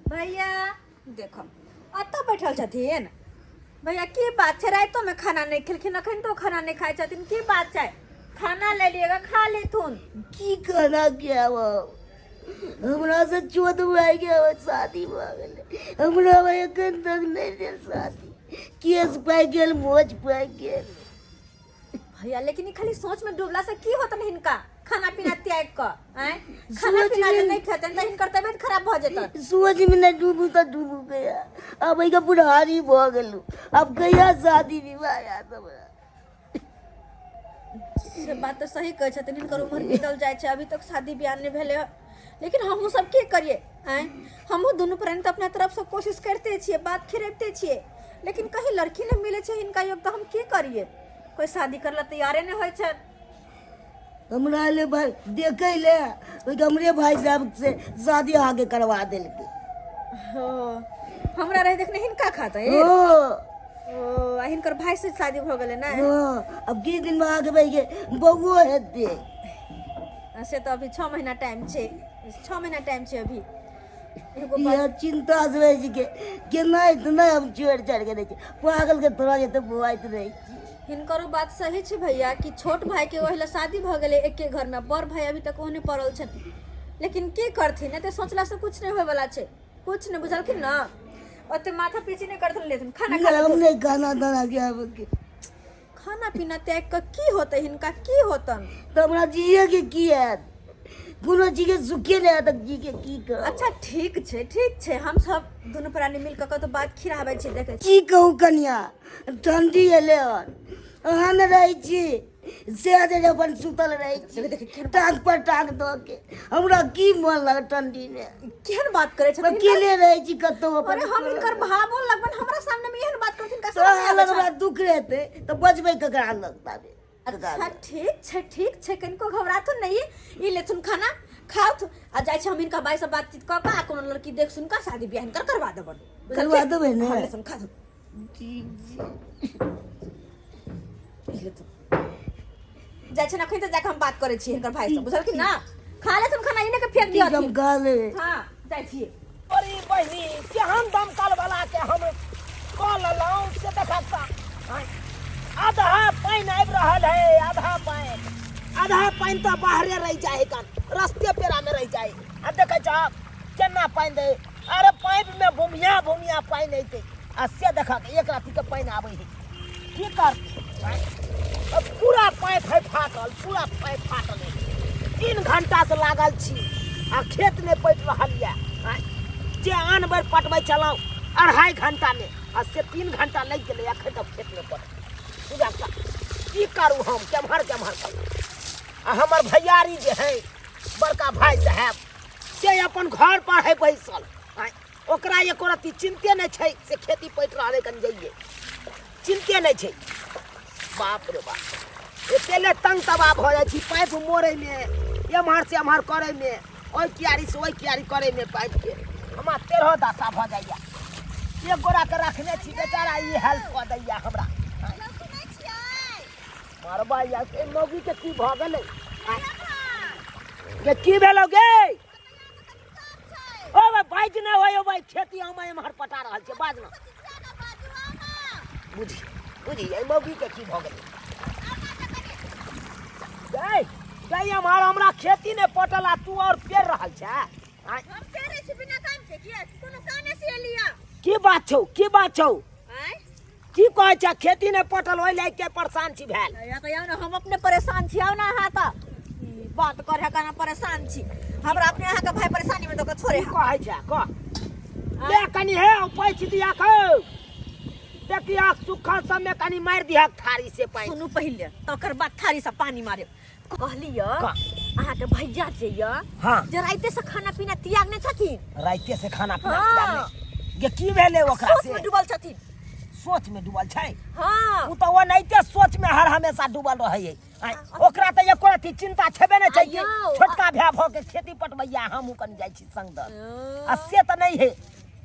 भैया देखो अत बैठल छथिन भैया की बात है रातों में खाना नहीं खिलखिन अखन तो खाना नहीं खाए छथिन की बात है खाना ले लिएगा खा लेथुन की खाना क्या वो हमरा से चोट भाई के शादी भ गेले हमरा भाई अखन तक नहीं भेल शादी केस पाइ गेल मोच पाइ गेल भैया लेकिन खाली सोच में डूबला से की होतन हिनका खाना पीना त्याग क खाना पीना जे नहीं खेतन त हिनकर तबियत खराब भ जेतन सोच में नहीं डूबू तो डूबू गया अब का बुढ़ारी भ गेलू अब कहिया शादी विवाह या सब से बात तो सही कह छथिन हिनकर उम्र बीतल जाय छै अभी तक शादी ब्याह नहीं भेले लेकिन हमहू सब की करिए हमहू दोनों प्राणी तो अपना तरफ से कोशिश करते छिए बात खिरेबते छिए लेकिन कहीं लड़की नहीं मिले छै हिनका योग तो हम की करिए कोई शादी करला तैयारे नहीं होय छै हमरा ले भाई देखे ले हमरे भाई साहब से शादी आगे करवा देलके हो हमरा रहे देखने हिनका खाता है ओ ओ हिनकर भाई से शादी हो गेले ना अब की दिन में आगे भाई के बउओ हेते से तो अभी 6 महीना टाइम छे 6 महीना टाइम छे अभी ये चिंता से के केना इतना हम छोड़ छाड़ के रहे पागल के थोड़ा जे तो बुआइत रही हिनकरो बात सही छे भैया कि छोट भाई के ओहिला शादी भ गेले एके घर में बड़ भाई अभी तक ओहने पड़ल छन लेकिन की करथिन एते सोचला से कुछ नहीं होय वाला छे कुछ नहीं बुझलखिन ना ओते माथा पीछे नहीं करथिन लेथिन खाना खा हम नहीं खाना दाना क्या खाना पीना त्याग का की होते हिनका की होतन तो हमरा जिए के की है कोनो चीज के सुखे नहीं तक जी के की कर अच्छा ठीक छे हम सब दोनों प्राणी मिल के तो बात खिराबै छी देखे की कहू कन्या ठंडी एले अहाँ न रही छी से अपन सुतल रही छी टांग पर टांग दो के हमरा की मन लग ठंडी में केहन बात करे छ अकेले रही छी कतो अपन अरे हम इनकर भावो लगबन हमरा सामने में एहन बात करथिन का अलग हमरा दुख रहते तो बचबे ककरा लगता बे अच्छा ठीक छे कनको घबरा तो नहीं ई लेथुन खाना खाओ तो आ जाय छ हम इनका भाई से बातचीत क का कोनो लड़की देख सुन का शादी ब्याह कर करवा देबन करवा देबे ने लेथुन खा दो ले तो जाय छ ना खै त जाके हम बात करे छी इनकर भाई से बुझल कि ना खा ले तुम खाना इने के फेंक दियो हम खा ले हां जाय छी अरे बहनी केहन दमकल वाला के हम कॉल लाऊं से देखता आधा पानी आबि रहल है आधा पानी तो बाहरे रह जाए कन रास्ते पेरा में रह जाए आ देखे छ केना पानी दे अरे पाइप में भूमिया पानी ऐते आ से देखा के एक राती के पानी आबै है की करते अब पूरा पाइप है फाटल है 3 घंटा से लागल छी आ खेत में पट रहल या जे आन बेर पटबै चलाऊ 2.5 घंटा में आ से 3 घंटा लग गेलै अखन तक खेत में पट पूजा की करू हम केम्हर करू आ हमर भैयारी जे है बड़का भाई साहब से अपन घर पर है बैसल ओकरा एको रत्ती चिंते नहीं छै से खेती पट रहले कन जाइए चिंते नहीं छै बाप रे बाप एतेले तंग तबाह भ जाइ छी पाइप मोड़े में एम्हर से एम्हर करे में ओइ कियारी से ओइ कियारी करे में पाइप के हमरा 13 दशा भ जाइया एक गोरा के रखने छी बेचारा ई हेल्प क दैया हमरा मारबा या ए मौगी के की भ गेलै के की भेलो गे ओ भाई जी ने होयो भाई खेती हम एम्हर पटा रहल छै बाज न बुझी ए मौगी के की भ गेलै गई हमारा हमरा खेती ने पटला तू और पेड़ रहल छ हम पेरे छी बिना काम के की कोनो कामे से एलिया की बात छौ की कहै छ खेती ने पटल होय लाग के परेशान छी भेल या तो ना हम अपने परेशान छी ना हां त बात करे का ना परेशान छी हमरा अपने यहाँ के भाई परेशानी में तो छोड़े कहै छ क ले कनी हे पैछ दिया खौ देखिया सुखल सब में कनी मार दिया थारी से पानी सुनु पहिले तकर बाद थारी से पानी मारे कहलियो अहाँ के भैया जे य हां जे राइते से खाना पीना त्याग ने छथिन राइते से खाना पीना त्याग ने ये की भेले ओकरा से सोच में डूबल छथिन सोच में डूबल छै हां उ तो वो नैते सोच में हर हमेशा डूबल रहै ओकरा त एको रति चिंता छबे नै छै छोटका भै भ के खेती पटबैया हमहु कन जाय छी संग द आ से त नै है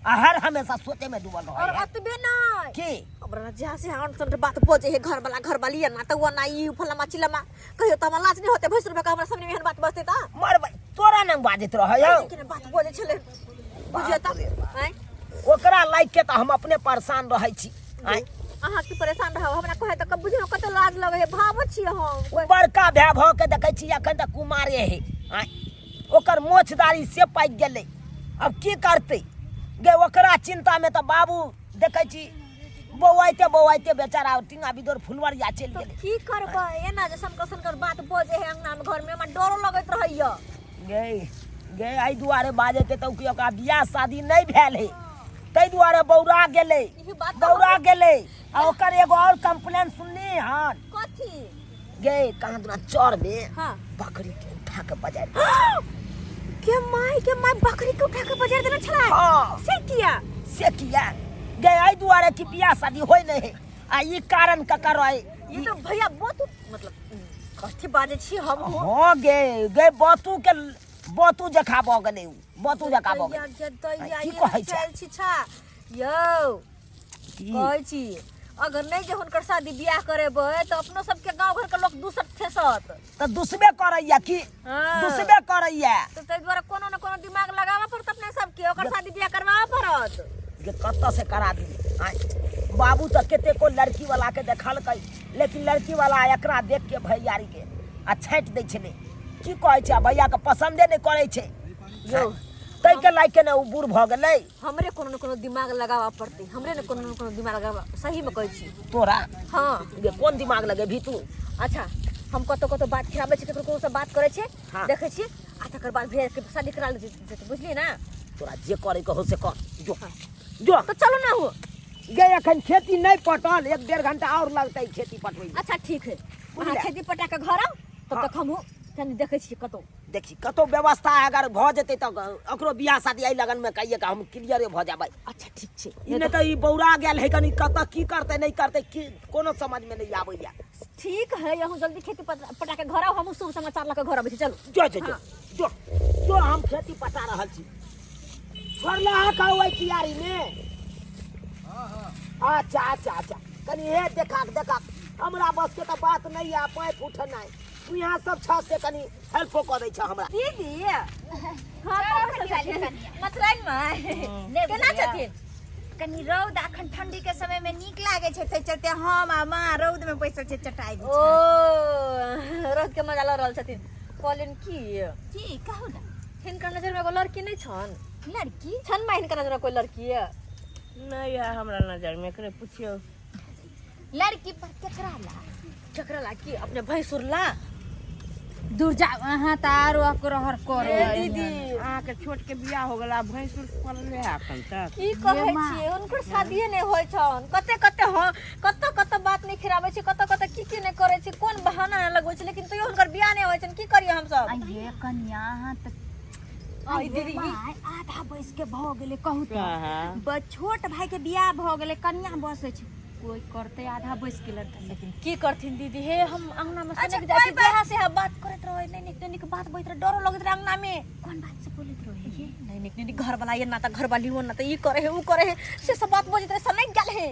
हर हमेशा सोचे में डूबल रहै और अतबे नै की हमरा जहाँ से हम तो बात बोझे है घर वाली ना तो वो ना ई फलमा चिलमा कहियो त हमरा लाज नहीं होते 20 रुपया का हमरा सामने में बात बसते त मर भाई तोरा न बाजत रहै लेकिन बात बोझे छले बुझियो त हैं ओकरा लाइक के तो हम अपने परेशान रहे छी आय अहाँ की परेशान रहब हमरा कहे त कब बुझियो कत लाज लगे है भाव छी हम बड़का भै भ के देखै छी अखन तक कुमारे है आय ओकर मोछदारी से पाक गेलै अब की करतै गे ओकरा चिंता में तो बाबू देखै छी बौआइते बेचारा टिंगा बिदोर फुलवरिया चलि गेलै की करबै एना जे सनकर बात बजे है अंगना में घर में हमरा डरो लगैत रहैया गे एहि दुआरे बाजेते तो कि ओकरा बियाह शादी नहीं भेल है ताहि दुआरे बौरा गेलै आ ओकर एगो और कंप्लेन सुननी हन कथी गे कहाँ दुना चौर में हां बकरी के उठा के बाजार के माय बकरी के उठा के बाजार देना छला हां से किया गे एहि दुआरे कि बियाह शादी होय नहीं है आ ई कारण ककर है ये तो भैया बहुत मतलब कथी बाजे छी हम हां गे बतू जखा भ गेलै बतू जखा भ गेलै की कहै छै यौ कहै छी अगर नहीं जे हुनकर शादी बियाह करेबै तो अपनो सबके गांव घर के लोग दूसर ठेसत तो दुसबे करैया कि दुसबे करैया तो तै द्वारा कोनो न कोनो दिमाग लगावा पड़त अपने सबके ओकर शादी बियाह करवावा पड़त के कत्ता से करा दी बाबू तो केते को लड़की वाला के देखलकै लेकिन लड़की वाला एकरा देख के भैयारी के आ छाँट दै छलै की कहै छै भैया के पसंदे नहीं करे छै यौ तै के लायक ने उ बूढ़ भ गेलै हमरे कोनो न कोनो दिमाग लगावा पड़ते हमरे न कोनो दिमाग लगावा सही में कहै छी तोरा हां ये कौन दिमाग लगेभी तू अच्छा हम कतो बात खिराबै छी केकरो से बात करे छै हाँ। देखै छी आ तकर बाद भैया के शादी करा ले जेतै बुझलिए ना तोरा जे करे के हो से कर जो तो चलो ना हो गे एखन खेती नहीं पटल 1-1.5 घंटा और लगतै खेती पटबै में। अच्छा ठीक है बुझलियै? खेती पटा के घर आउ तब हाँ। तक हम कनी देखै छी कतो देखी कतो व्यवस्था अगर भ जेतै त ओकरो बियाह शादी आई लगन में कहिए कि हम क्लियरे भ जाबै अच्छा ठीक छै ई ने त ई बौरा गेल है कनी कत की करतै नहीं करतै की कोनो समझ में नहीं आबैया ठीक है यहूं जल्दी खेती पटा के घर आउ हम शुभ समाचार लेके घर आबै छी चलो जो हम खेती पटा रहल छी छोड़ला कहै कियारी में अच्छा कनी हे देखा हमरा बस के तो बात नहीं है पाइप उठनाइ तू यहाँ सब छत से कनी हेल्प कर दै छ हमरा दीदी हां मतराइन में केना छथिन कनी रौद अखन ठंडी के समय में नीक लागे छै ते चलते हम आ मां रौद में बैसल छै चटाई दी ओ रौद के मजा ल रहल छथिन कहलिन की कहू ना हिनकर नजर में एगो लड़की नहीं छन लड़की छन मां हिनकर नजर में कोई लड़की है नहीं है हमरा नजर में करे पूछियो लड़की पर चकरा ला की अपने भैंसुर ला दूर जा अहाँ त आरो अकरहर करे दीदी अहाँ के छोट के बियाह हो गेला भैंसुर पलले अखन तक की कहै छी उनकर शादीए नहीं होय छन कते बात नहीं खिराबै छी कते की नहीं करे छी कोन बहाना लगबै छी लेकिन तइयो उनकर बियाह नहीं होय छन की करिए हम सब ये कन्या अहाँ त आई दीदी आधा बयस के भ गेले कहू त छोट भाई के बियाह भ गेले कन्या बसे छै कोई करते आधा बयस के लड़का लेकिन की करथिन दीदी हे हम अंगना में अच्छा, सनक जाय छी कोई बात- बियाह से बात करत रहे नहीं निक बात बैठ रहे डरो लगत रहे अंगना में कौन बात से बोलत रहे नहीं निक घर वाला ये ना त घर वाली हो ना त ई करे है ऊ करे है से सब बात बजत रहे सनक गेल है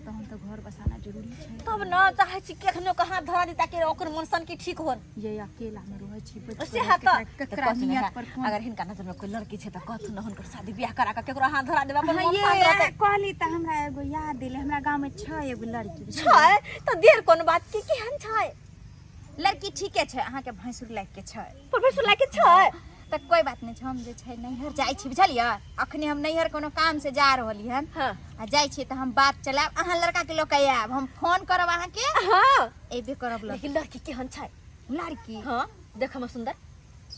तो हम तो घर बसाना जरूरी छै तब ना चाहे छी केखनो कहां धरा दी ताकि ओकर मन सन की ठीक होन ये अकेला में रहै छी से हा त ककरा नियत पर कोन अगर हिनका नजर में कोई लड़की छै त कहथु न हुनकर शादी बियाह करा के केकरो हाथ धरा देबा अपन हाँ, मन ये शांत रहतै कहली त हमरा एगो याद दिले हमरा गांव में छै एगो लड़की छै त देर कोन बात की केहन छै लड़की ठीके छै अहाँ के भैंसुर लायक के छै प्रोफेसर लाके छै त कोई बात नहीं छै हम जे छै नैहर जाई छी बुझलियै अखनी हम नैहर कोनो काम से जा रहली हन हां आ जाई छी त हम बात चलाब अहाँ लड़का के लोग आयब हम फोन करब अहाँ के हां एबे करब लड़की लेकिन लड़की केहन छै लड़की हां देख में सुंदर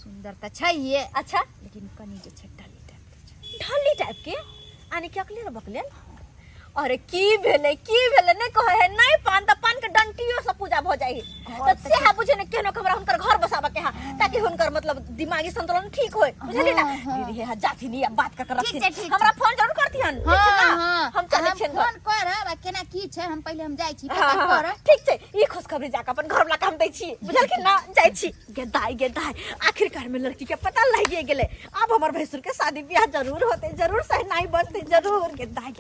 सुंदर त छै ये अच्छा लेकिन कनी जे छै ढली टाइप के छै ढली टाइप के आने के अकले बकले अरे की भेले नहीं कहे है नहीं पान त पान के डंटियो से पूजा भ जाई है त से हा बुझे ने केनो हमरा हुनकर घर बसाबा के हा ताकि हुनकर मतलब दिमागी संतुलन ठीक होय बुझली ना दीदी हे जाथि नहीं बात कर रखी ठीक छै। हमरा फोन जरूर करथिहन ठीक छै ना हम चले हम छिन फोन करब आ केना की छै हम पहिले हम जाई छी हाँ, पता हाँ, करब ठीक छै ई खुशखबरी जाके अपन घर वाला काम दै छी बुझल कि ना जाई छी गेदाई आखिरकार में लड़की के पता लगे गेले अब हमर भैंसुर के शादी ब्याह जरूर होते जरूर सहनाई बनते जरूर गेदाई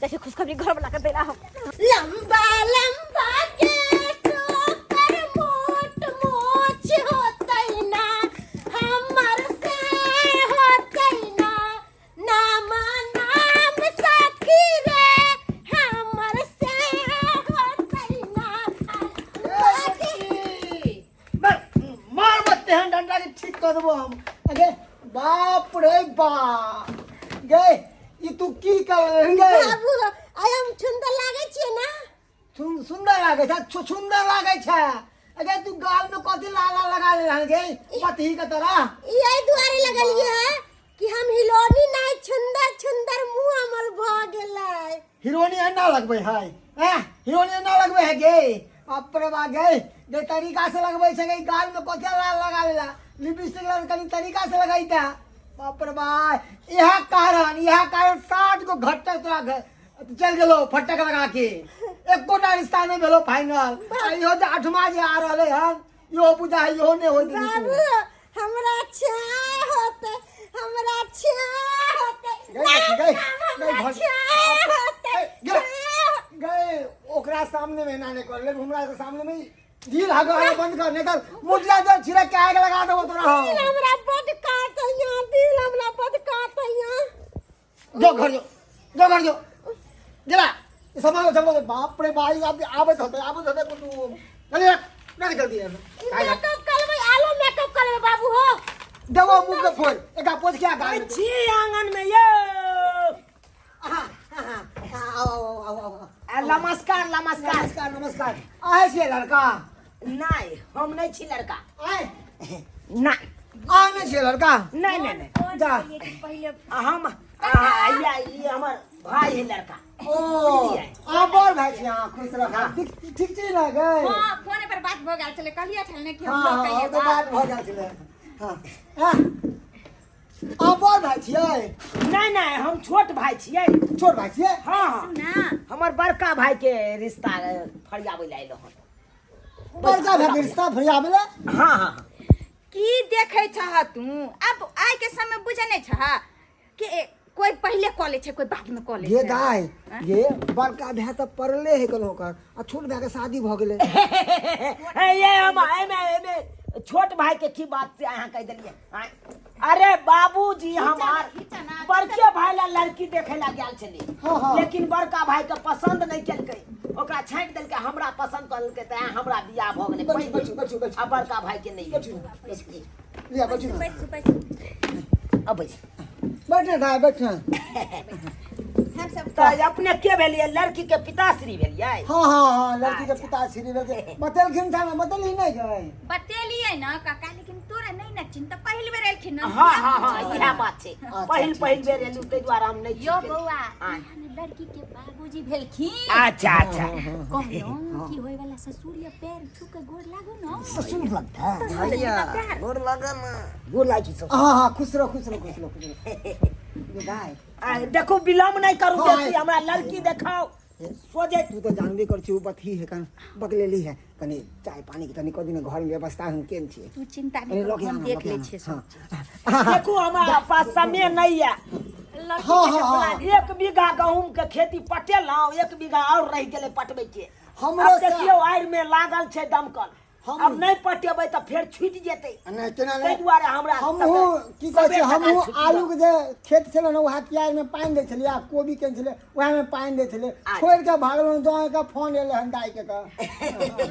जैसे खुशखबरी घर वाला के देला हम लंबा लंबा के ठोकर मोट मोच होतै ना हमर से होतै ना देबो हम अगे बाप रे बाप गे ई तू की कर गे बाबू आय हम सुंदर लागे छिए ना सुंदर लागे छ सुंदर लागे छ अगे तू गाल में कथी लाला लगा ले हन गे पति के तरह यही दुआरे लगलिए है कि हम हिलोनी नहीं सुंदर सुंदर मुंह हमर भ गेलै हीरोनी ना लगबे है हैं हीरोनी ना लगबे है गे बाप रे बा गे जे तरीका से लगबे छै गे गाल में कथी लाल लगा लेला लिपस्टिक लगा कनी तरीका से लगाईता बाप रे बा यह कारण 60 को घटक तोरा चल गेलो फटक लगा के एकोटा रिश्ता नहीं भेलो फाइनल इहो जे 8वां जे आ रहले हन इहो पूजा है इहो ने होई बाबू हमरा अच्छा होते हमरा अच्छा होते गए ओकरा सामने में ना ने कर ले हमरा के सामने में दिल हागो बंद कर नहीं कर मुठिया जो छिड़क के आग लगा देबो तोरा हमरा बड काटैया दिल हमरा बड काटैया जो घर जो जरा समालो चलो बाप रे भाई आप आवत होते तू चलिए ना जल्दी है मेकअप करबे आलो मेकअप करबे बाबू हो देवो मुंह के खोल एका पोछ क्या गाल छी आंगन में ये आओ नमस्कार आए छे लड़का नहीं हम नहीं छी लड़का आए नहीं आने छे लड़का नहीं जा पहले हम ये हमार भाई है लड़का ओ आ बोल भाई छी हां खुश रखा ठीक छी ना गए हां फोन पर बात भ गेल छले कहलिया छले कि हम हां लोग कहिए तो बात हो जा छले हां आ बोल भाई छी नहीं हम छोट भाई छियै छोट भाई छी हाँ ना हमार बड़का भाई के रिश्ता फरियाबे लाइल हन बड़का भाई के रिश्ता फरियाबे हाँ की देखे छह तू अब आय के समय बुझे नहीं छह कि कोई पहले कॉलेज छे कोई बाद में कॉलेज ये गाय ये बड़का भाई तो पढ़ले है कनो कर आ छोट भाई के शादी भ गेले ये हम एमे छोट भाई के की बात से अहाँ कह देलिए अरे बाबूजी हमार बड़के भाई ला लड़की देखे ला गेल छली हाँ। लेकिन बड़का भाई के पसंद नहीं केलकै ओकरा छांट देलकै हमरा पसंद करलकै त हमरा बियाह भ गेलै बच्चू आ बड़का भाई के नहीं लिया बच्चू अब बैठना था बैठना हम सब तो अपने के भेलिए लड़की के पिताश्री भेलिए हाँ लड़की के पिता श्री लड़के बतलखिन था ना बतली नहीं गए बतेलिए ना काका लेकिन तोरा नहीं ना चिंता पहली बेर एलखिन ना हाँ यह बात छै पहिल बेर एलु तै द्वारा हम नहीं यो बौआ लड़की के बाबूजी भेलखिन अच्छा कहलो कि होय वाला ससुर या पैर छू के गोर लागो ना ससुर लगता है भैया गोर लगा ना गोर लागी सब हाँ खुश रहो गाय देखो विलम्ब नहीं करू हाँ, बेसी हमरा लड़की देखाओ सोजे तू तो जानबे कर छी उ बथी है कन बकलेली है कनी चाय पानी के तनी को दिन घर में व्यवस्था हम केन छी तू चिंता नहीं कर हम देख ले छे सब देखो हमारा पास समय नहीं है हाँ 1 बीघा गहूम के खेती पटेलौ 1 बीघा और रह गेले पटबै के हमरो अब देखियो आइर में लागल छै दमकल अब नहीं पटेबै त फेर छूट जेतै नहीं केना तै नहीं दुआरे हमरा हमहू की कहै छै हमहू आलू के जे खेत छले न वहा प्याज में पानी दै छलिए आ कोबी के छले वहा में पानी दै छले छोड़ के भागलो दोय का फोन एले हंडाई के का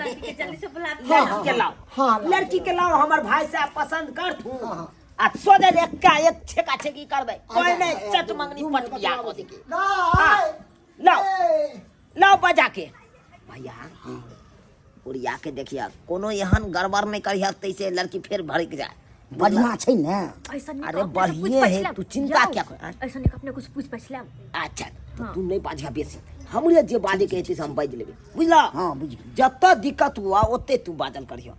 लड़की के जल्दी से बुला लड़की के लाओ हाँ, लड़की के लाओ हमर भाई से पसंद कर थू आ सोजे एक छेका छेकी करबै कोई नहीं चट मंगनी पट बिया को देके लाओ बजा के भैया उड़िया के देखिया कोनो एहन गड़बड़ नहीं करिया तैसे लड़की फेर भड़क जाए बढ़िया छै ने ऐसा नहीं अरे बढ़िया है तू चिंता क्या कर ऐसा नहीं अपने कुछ पूछ पछला अच्छा तू नहीं बाजिया बेसी हमरे जे बाजे के छै हम बाज लेबे बुझला हां बुझ जत दिक्कत हुआ ओते तू बाजल करियो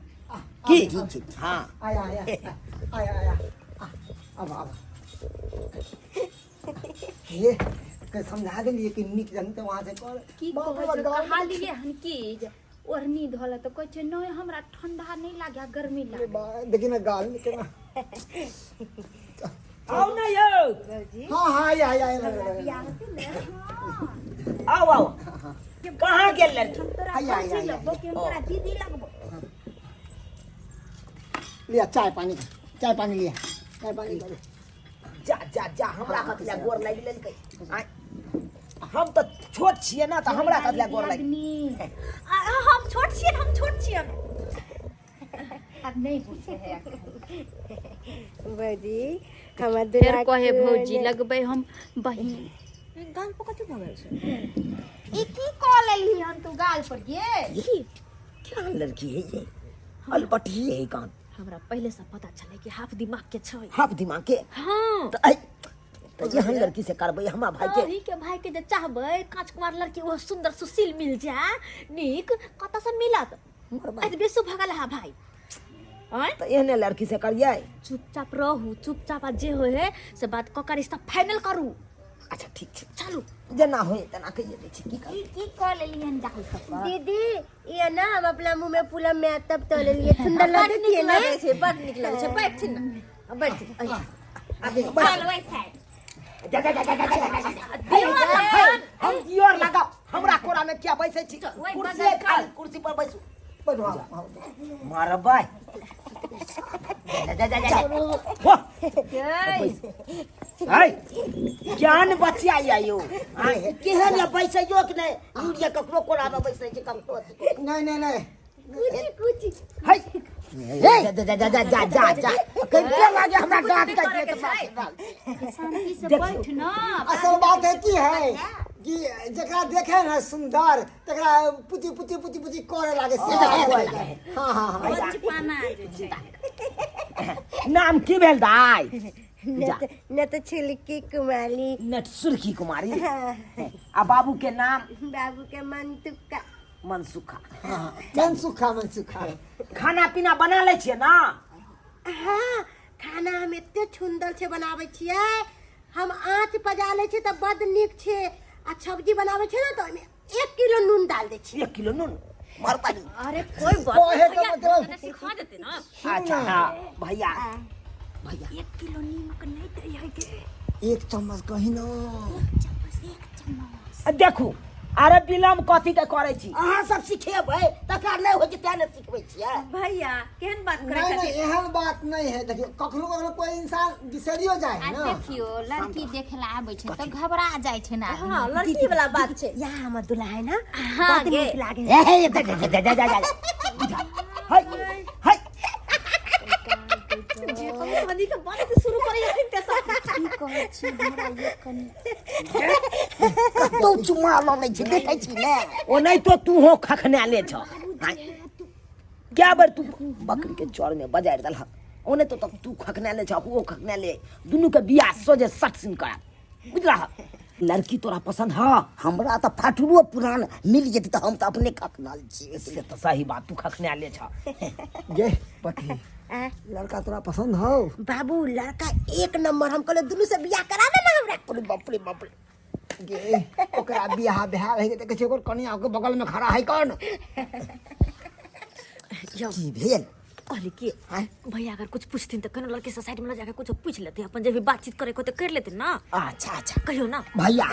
की हां आया अब ये के समझा देलिए कि निक जनते वहां से कर की कहा लिए हन की ओढ़नी धोला तो कहै छै नहीं हमरा ठंडा नहीं लागे गर्मी लागे देखिए ना गाल में केना आओ ना यो हां आया आओ कहां गेल लड़की तोरा पहुंची लगबो कि हमरा दीदी लगबो लिया चाय पानी लिया जा हमरा कतला गोर लाग लेलकै हम तो छोट छिए ना त हमरा कतला गोर लाग हम छोट छिए नहीं पूछे है भौजी हमर फिर कहे भौजी लगबे हम बहिन गाल पर कथी भगल छै ई की कॉल लेली हन तू गाल पर ये क्या लड़की है ये अलबटी है कान हमरा पहले से पता चले कि हाफ दिमाग के छै हाफ दिमाग के हाँ तो यहाँ लड़की से करबै हमरा भाई के अही के भाई के जे चाहबै कांच कुमार लड़की वो सुंदर सुशील मिल जाए नीक कतऽ से मिलत आज बेसु भगल हा भाई हैं तो एहने लड़की से करिए चुपचाप रहू चुपचाप आ जे होय है से बात क के रिश्ता फाइनल करू अच्छा ठीक छै चलू जेना होय तना कहिए दै छी की कर की कॉल लेली हन गाल पर दीदी ये ना हम अपना मुंह में पूरा मैं तब तो ले लिए ठंडा लगे नीक लगे छै बड नीक लगे छै बैठ छी ना बैठ अबे चल वैसे हम दियोर लगाओ हमरा कोरा में क्या बैसे छी कुर्सी खाली कुर्सी पर बैसू बैठो मारबै जा हाय ज्ञान बचिया आयो हाय केहन या बैसे जो कि नहीं यूरिया ककरो कोरा में बैसे छै ककरो नहीं कुछ हाय जा कैसे लागे हमरा डांट के देत बात शांति से बैठ ना असल बात है की है कि जकरा देखे ना सुंदर तकरा पुची पुची पुची पुची करे लागे से हां हां हां बचपना जे छै नाम की भेल दाई न तो छिलकी कुमारी नट सुर्खी कुमारी आ बाबू के नाम बाबू के मनतुका मनसुखा मनसुखा खाना पीना बना ले छियै ना हाँ खाना हम एते सुंदर से बनावे छियै हम आँच पजा ले छियै त बड नीक छै आ सब्जी बनावे छियै ना तो ओमे 1 किलो नून डाल दे छियै 1 किलो नून मार पानी अरे कोई बात कोहे का मतलब सिखा देते ना अच्छा हाँ भैया 1 किलो नीमक नहीं दे है के एक चम्मच कहीं ना देखू अरे बिलम कथी के करे छी अहाँ सब सिखेबै तकर नहीं होय छै तें ने सिखबै छियै भैया केहन बात करे नहीं छथिन एहन बात नहीं है देखियो कखनो कखनो कोई इंसान बिसरियो जाए आ ना देखियो लड़की देखला आबै छै त घबरा जाइ छै ना हाँ लड़की वाला बात छै यहाँ हमर दुल्हा है ना हाँ गे हाय जे शादी के बात शुरू करे हथिन ते सब की कहै छी हमरा ये कनी कतौ चुमा लनै छै देखै छी ने ओ नहीं तो तू हो खखने ले छ क्या बार तू बकरी के चौर में बजाय दल ओने तो तू खखने ले छ वो खखने ले दुनु के बियाह सोजे सट सिन करा बुझला लड़की तोरा पसंद है हमरा तो फाटुरो पुरान मिल जेती तो हम तो अपने खखनाल छी से तो सही बात तू खखने ले छ ये पति लड़का तोरा पसंद हो बाबू लड़का 1 नंबर हम कहले दुनू से बियाह करा दे ना हमरा बाप रे बाप रे गे ओकरा बियाह भए रहे के देखे छै ओकर कनिया के बगल में खड़ा है कौन की भेल कहली कि भैया अगर कुछ पूछथिन तो कनो लड़के से साइड में ना जाके कुछ पूछ लेते अपन जब भी बातचीत करे को तो कर लेते ना अच्छा अच्छा कहियो ना भैया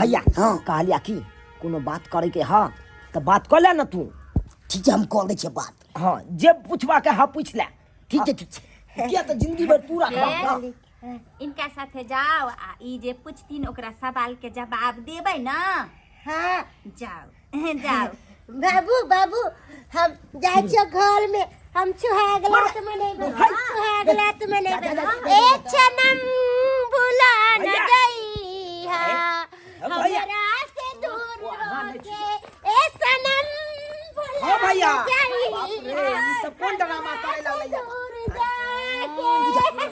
भैया हाँ कहलिया की कोनो बात करे के हाँ तो बात कर ले ना तू ठीक है हम कह दे बात हाँ जे पूछवा के हाँ पूछ ले ठीक है क्या तो जिंदगी भर पूरा इनका साथे जाओ आ ई जे पूछथिन ओकरा सवाल के जवाब देबै ना हाँ जाओ जाओ बाबू बाबू हम जाय छियै घर में हम सुहागरात मनेबै सुहागरात मनेबै ए सनम भुला न जइहा हमरा से दूर होके ए सनम भुला हाँ भैया न जइहा सब कौन ड्रामा करे लगलै दूर जाके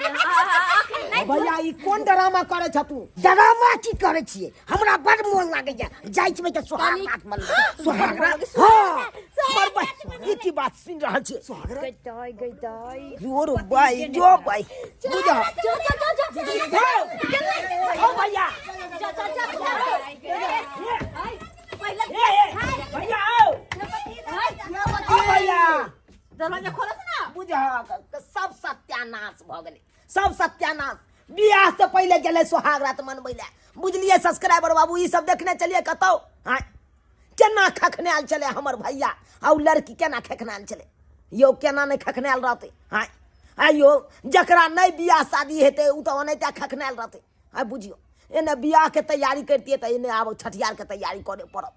भैया ई कोन ड्रामा करे छ तू ड्रामा की करे छिए हमरा बड़ मोन लागे छै जाय छियै त सुहाग रात मन सुहाग रात हां ई की बात सुन रहल छी सुहाग रात गई रो भाई जो भाई बुझा ओ भैया भैया आओ ओ भैया दरवाजा खोलो ना बुझा सब सत्यानाश भ गेलै सब सत्यानाश बियाह से पहले गेले सुहाग रात मनबै ले बुझलिए सब्सक्राइबर बाबू ई सब देखने चलिए कतौ हां केना खखनाल चले हमर भैया आ लड़की केना खखनाल चले यो केना नहीं खखनाल रहते हां आयो जकरा नहीं बियाह शादी हेते उ तो ओनैते खखनाल रहते आ बुझियो एने बियाह के तैयारी करतिए त एने आब छठियार के तैयारी करे पड़त